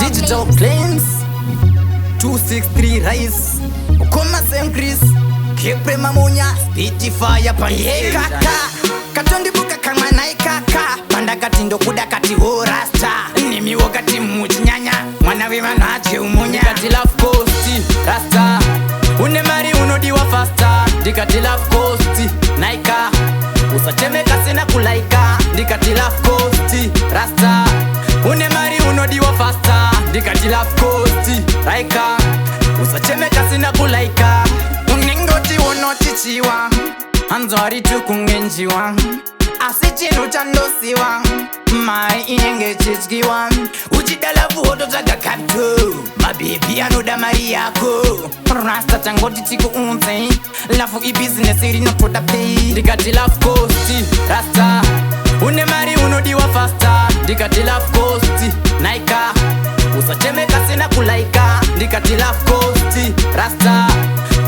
Digital claims 263 rise Ukoma Sam Chris Kepre mamunya Speedify panye kaka Katondi buka kama nai kaka Panda kati ndo kuda kati horasta Nimi wakati mutinyanya Mwana wima na ache umunya Dikati love coasti Rasta Unemari unodiwa fasta Dikati love coasti Naika Usachemeka sina kulaika Dikati love coasti Rasta Unemari unodiwa fasta Dikati love coasti Raika Usachemeka sina kulaika Uningoti unotichiwa Anzwari tukungenjiwa Asichinu chandosiwa Mai inenge chichkiwa Uchidala vuhoto taga kato Mabibi anoda mari yako Rasta changoti chiku unse Lafu i business iri notoda pay Dikati love coasti Rasta Unemari unodiwa fasta Dikati love coasti Naika Usachemeka sina kulaika Dikati love coasti Rasta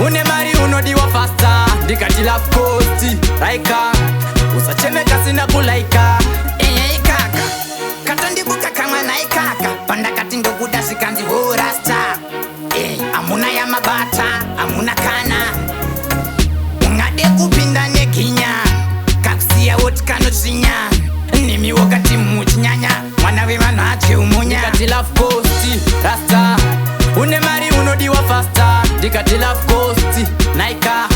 Unemari unodiwa fasta Dikati love coasti Raika Usachemeka sina kulaika kaka Katondi buka kama nai kaka Panda kati ndo kudashi kanzi ho rasta Amuna ya mabata Amuna kana Ungade kupinda nekinya Kaksia wot kano chinya Nimi wakati muchinyanya Mwana wima na ache umunya Dikati love coasti Rasta Unemari unodiwa fasta Dikati love coasti Naika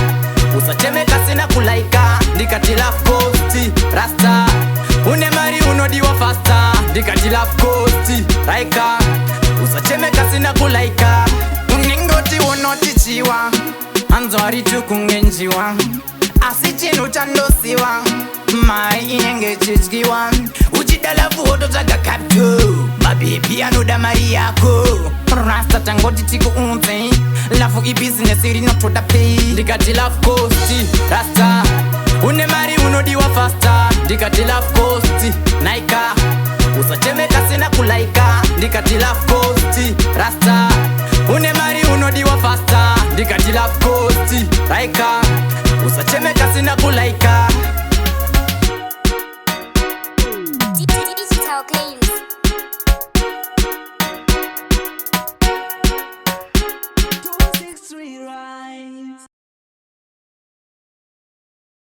Usachemeka sina kulaika Dikati love coasti Rasta Unemari unodiwa fasta Dikati love coasti Raika Usachemeka sina kulaika Uningoti unotichiwa Anzwari tukungenjiwa Asichinu chandosiwa Mai inenge chichkiwa Uchidala vuhoto taga kapto Mabibi anoda mari yako Rasta tangoti chiku unse Lafu i business iri notoda pay Dikati love coasti Rasta Unemari unodiwa fasta Dikati love coasti Naika Usachemeka sina kulaika Dikati love coasti Rasta Unemari unodiwa fasta Dikati love coasti Raika Usachemeka sina kulaika Digital claims